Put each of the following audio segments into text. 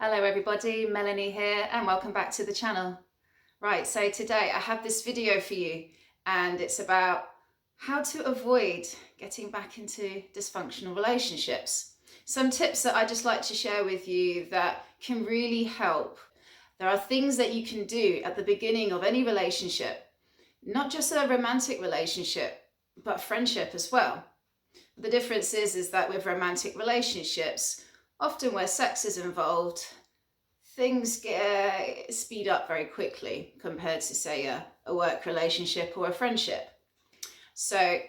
Hello everybody, Melanie here and welcome back to the channel. Right, so today I have this video for you and it's about how to avoid getting back into dysfunctional relationships. Some tips that I'd just like to share with you that can really help. There are things that you can do at the beginning of any relationship, not just a romantic relationship, but friendship as well. The difference is that with romantic relationships, often where sex is involved, things speed up very quickly compared to, say, a work relationship or a friendship. So,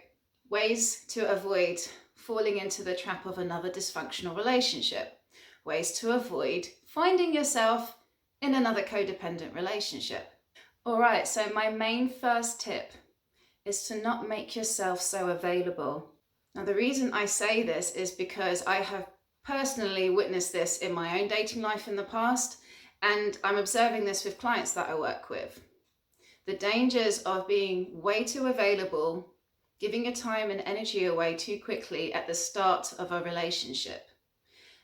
ways to avoid falling into the trap of another dysfunctional relationship. Ways to avoid finding yourself in another codependent relationship. All right, so my main first tip is to not make yourself so available. Now, the reason I say this is because I have personally witnessed this in my own dating life in the past, and I'm observing this with clients that I work with. The dangers of being way too available, giving your time and energy away too quickly at the start of a relationship,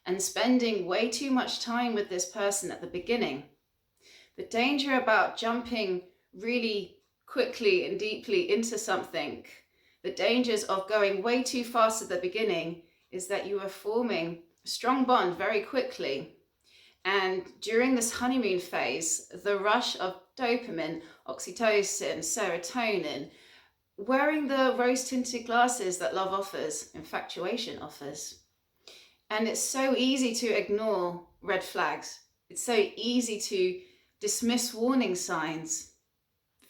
and spending way too much time with this person at the beginning. The danger about jumping really quickly and deeply into something, the dangers of going way too fast at the beginning, is that you are forming a strong bond very quickly. And during this honeymoon phase, the rush of dopamine, oxytocin, serotonin, wearing the rose-tinted glasses that love offers, infatuation offers. And it's so easy to ignore red flags. It's so easy to dismiss warning signs.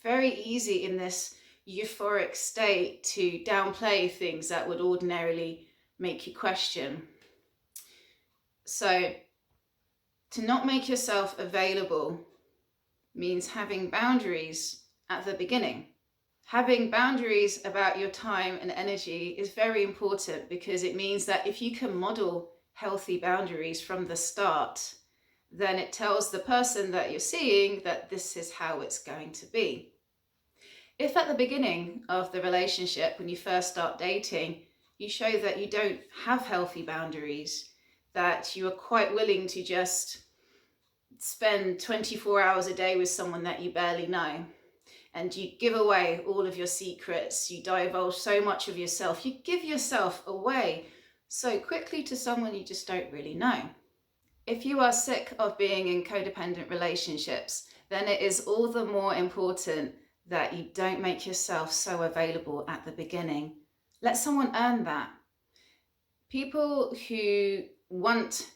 Very easy in this euphoric state to downplay things that would ordinarily make you question. So, to not make yourself available means having boundaries at the beginning. Having boundaries about your time and energy is very important because it means that if you can model healthy boundaries from the start, then it tells the person that you're seeing that this is how it's going to be. If at the beginning of the relationship, when you first start dating, you show that you don't have healthy boundaries, that you are quite willing to just spend 24 hours a day with someone that you barely know, and you give away all of your secrets, you divulge so much of yourself, you give yourself away so quickly to someone you just don't really know. If you are sick of being in codependent relationships, then it is all the more important that you don't make yourself so available at the beginning. Let someone earn that. People who want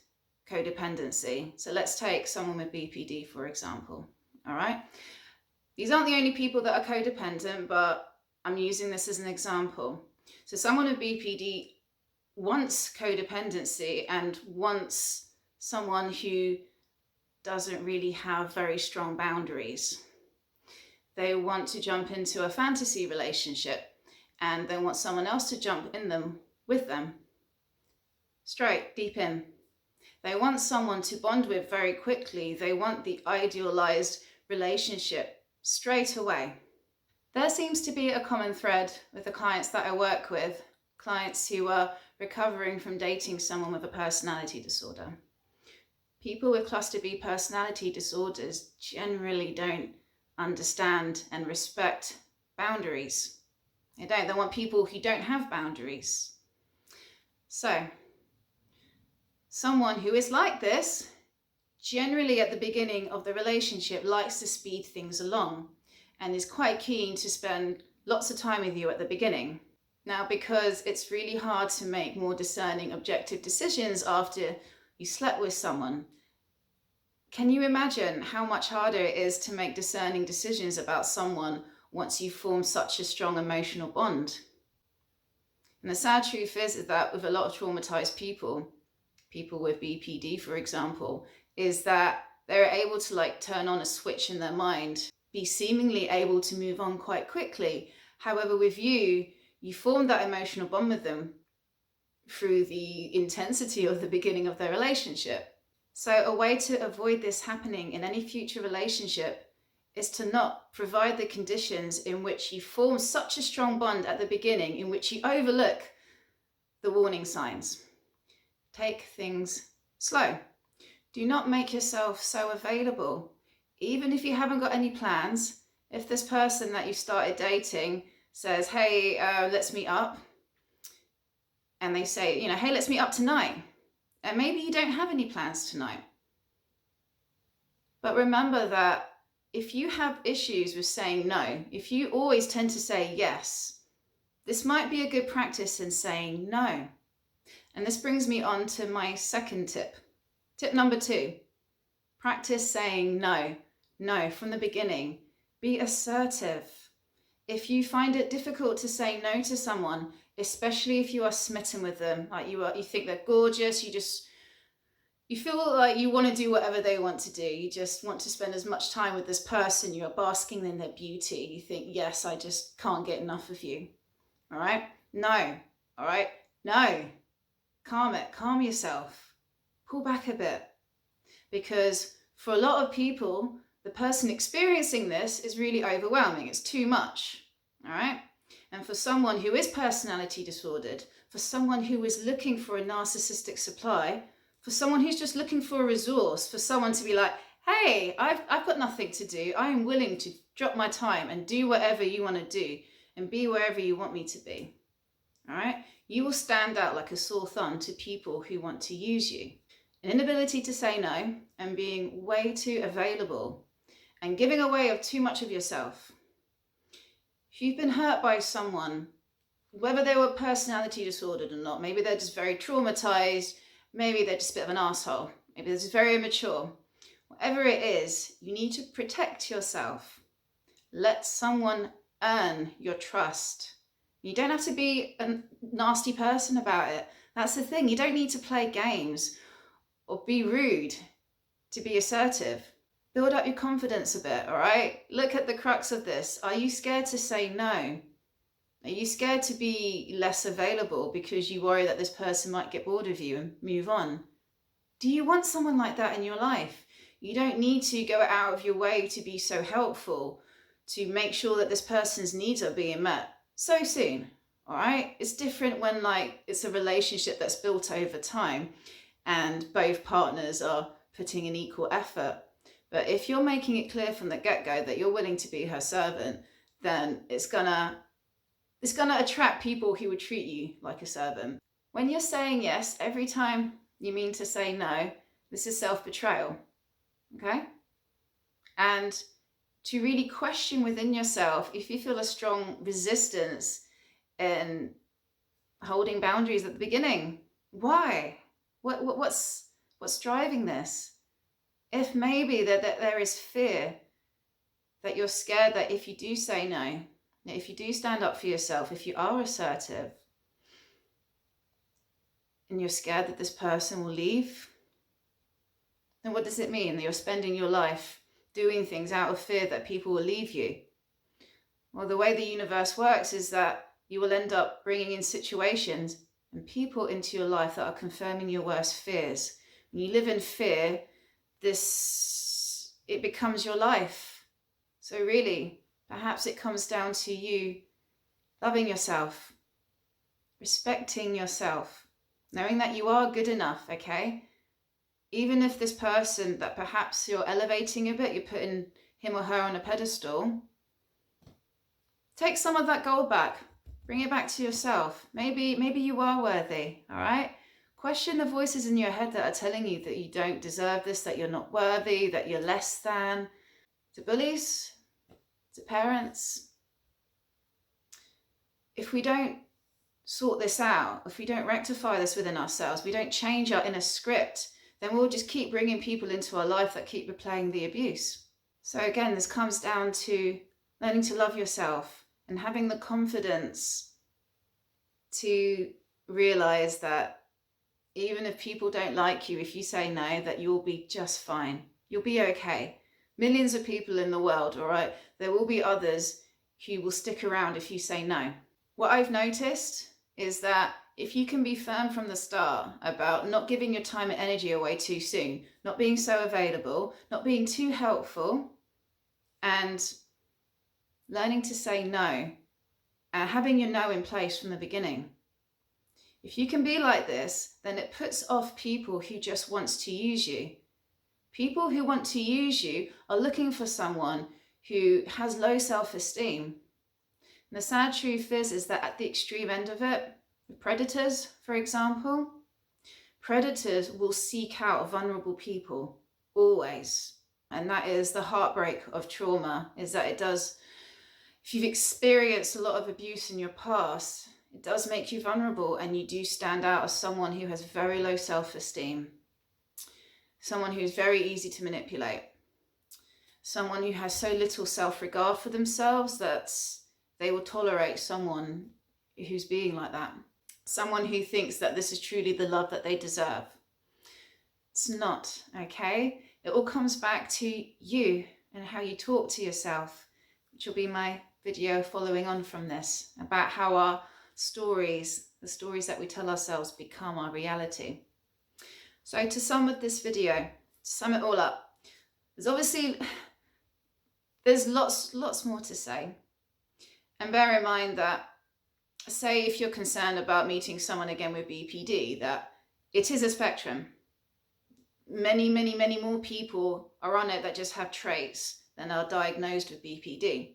codependency, so let's take someone with BPD for example, all right? These aren't the only people that are codependent, but I'm using this as an example. So someone with BPD wants codependency and wants someone who doesn't really have very strong boundaries. They want to jump into a fantasy relationship and they want someone else to jump in them with them. Straight, deep in. They want someone to bond with very quickly. They want the idealized relationship straight away. There seems to be a common thread with the clients that I work with, clients who are recovering from dating someone with a personality disorder. People with cluster B personality disorders generally don't understand and respect boundaries. They don't. They want people who don't have boundaries. So, someone who is like this, generally at the beginning of the relationship, likes to speed things along and is quite keen to spend lots of time with you at the beginning. Now, because it's really hard to make more discerning, objective decisions after you slept with someone, can you imagine how much harder it is to make discerning decisions about someone once you've formed such a strong emotional bond? And the sad truth is that with a lot of traumatized people with BPD, for example, is that they're able to turn on a switch in their mind, be seemingly able to move on quite quickly. However, with you formed that emotional bond with them through the intensity of the beginning of their relationship. So a way to avoid this happening in any future relationship is to not provide the conditions in which you form such a strong bond at the beginning, in which you overlook the warning signs. Take things slow. Do not make yourself so available. Even if you haven't got any plans, if this person that you started dating says, hey, let's meet up, and they say, hey, let's meet up tonight, and maybe you don't have any plans tonight. But remember that if you have issues with saying no, if you always tend to say yes, this might be a good practice in saying no. And this brings me on to my second tip. Tip number 2, practice saying no. No from the beginning. Be assertive. If you find it difficult to say no to someone, especially if you are smitten with them, like you think they're gorgeous, you feel like you want to do whatever they want to do. You just want to spend as much time with this person. You are basking in their beauty. You think, yes, I just can't get enough of you. All right? No. All right? No. Calm yourself. Pull back a bit. Because for a lot of people, the person experiencing this is really overwhelming. It's too much. All right? And for someone who is personality disordered, for someone who is looking for a narcissistic supply, for someone who's just looking for a resource, for someone to be like, hey, I've got nothing to do. I am willing to drop my time and do whatever you want to do and be wherever you want me to be. All right? You will stand out like a sore thumb to people who want to use you. An inability to say no and being way too available and giving away of too much of yourself. If you've been hurt by someone, whether they were personality disordered or not, maybe they're just very traumatized, maybe they're just a bit of an asshole, maybe they're just very immature. Whatever it is, you need to protect yourself. Let someone earn your trust. You don't have to be a nasty person about it. That's the thing. You don't need to play games or be rude to be assertive. Build up your confidence a bit, all right? Look at the crux of this. Are you scared to say no? Are you scared to be less available because you worry that this person might get bored of you and move on? Do you want someone like that in your life? You don't need to go out of your way to be so helpful, to make sure that this person's needs are being met so soon, all right? It's different when it's a relationship that's built over time and both partners are putting in equal effort. But if you're making it clear from the get-go that you're willing to be her servant, then it's gonna attract people who would treat you like a servant. When you're saying yes every time you mean to say no, this is self-betrayal, okay? And to really question within yourself, if you feel a strong resistance in holding boundaries at the beginning, why? What's driving this? If maybe that there is fear, that you're scared that if you do say no, that if you do stand up for yourself, if you are assertive, and you're scared that this person will leave, then what does it mean? That you're spending your life doing things out of fear that people will leave you? Well, the way the universe works is that you will end up bringing in situations and people into your life that are confirming your worst fears. When you live in fear, it becomes your life. So really, perhaps it comes down to you loving yourself, respecting yourself, knowing that you are good enough, okay? Even if this person that perhaps you're elevating a bit, you're putting him or her on a pedestal, take some of that gold back. Bring it back to yourself. Maybe you are worthy, all right? Question the voices in your head that are telling you that you don't deserve this, that you're not worthy, that you're less than. To bullies, to parents. If we don't sort this out, if we don't rectify this within ourselves, we don't change our inner script, then we'll just keep bringing people into our life that keep replaying the abuse. So again, this comes down to learning to love yourself and having the confidence to realize that even if people don't like you, if you say no, that you'll be just fine. You'll be okay. Millions of people in the world, all right? There will be others who will stick around if you say no. What I've noticed is that if you can be firm from the start about not giving your time and energy away too soon, not being so available, not being too helpful, and learning to say no, and having your no in place from the beginning. If you can be like this, then it puts off people who just wants to use you. People who want to use you are looking for someone who has low self-esteem. And the sad truth is that at the extreme end of it, predators, for example, predators will seek out vulnerable people, always. And that is the heartbreak of trauma, is that it does, if you've experienced a lot of abuse in your past, it does make you vulnerable, and you do stand out as someone who has very low self-esteem, someone who is very easy to manipulate, someone who has so little self-regard for themselves that they will tolerate someone who's being like that, someone who thinks that this is truly the love that they deserve. It's not, okay? It all comes back to you and how you talk to yourself, which will be my video following on from this, about how our stories, the stories that we tell ourselves, become our reality. So to sum up this video, to sum it all up, there's lots more to say. And bear in mind that, say if you're concerned about meeting someone again with BPD, that it is a spectrum. Many more people are on it that just have traits than are diagnosed with BPD.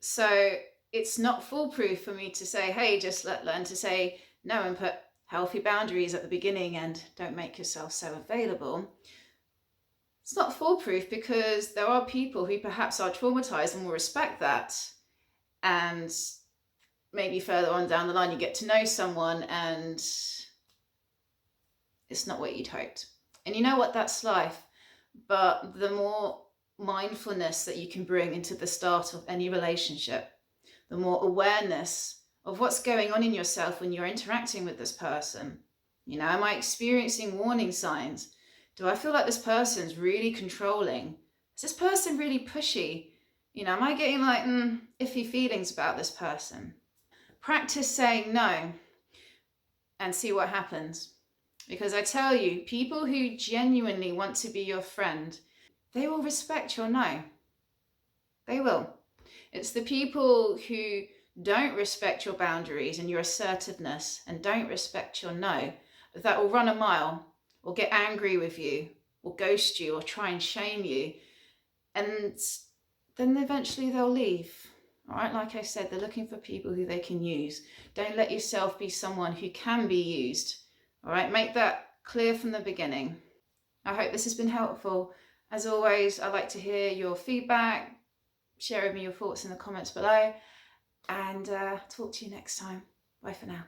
So it's not foolproof for me to say, hey, just learn to say no and put healthy boundaries at the beginning and don't make yourself so available. It's not foolproof, because there are people who perhaps are traumatized and will respect that. And maybe further on down the line, you get to know someone and it's not what you'd hoped. And you know what? That's life. But the more mindfulness that you can bring into the start of any relationship, the more awareness of what's going on in yourself when you're interacting with this person. You know, am I experiencing warning signs? Do I feel like this person's really controlling? Is this person really pushy? You know, am I getting like iffy feelings about this person? Practice saying no and see what happens. Because I tell you, people who genuinely want to be your friend, they will respect your no. They will. It's the people who don't respect your boundaries and your assertiveness and don't respect your no that will run a mile or get angry with you or ghost you or try and shame you. And then eventually they'll leave. All right, like I said, they're looking for people who they can use. Don't let yourself be someone who can be used. All right, make that clear from the beginning. I hope this has been helpful. As always, I'd like to hear your feedback. Share with me your thoughts in the comments below. And talk to you next time. Bye for now.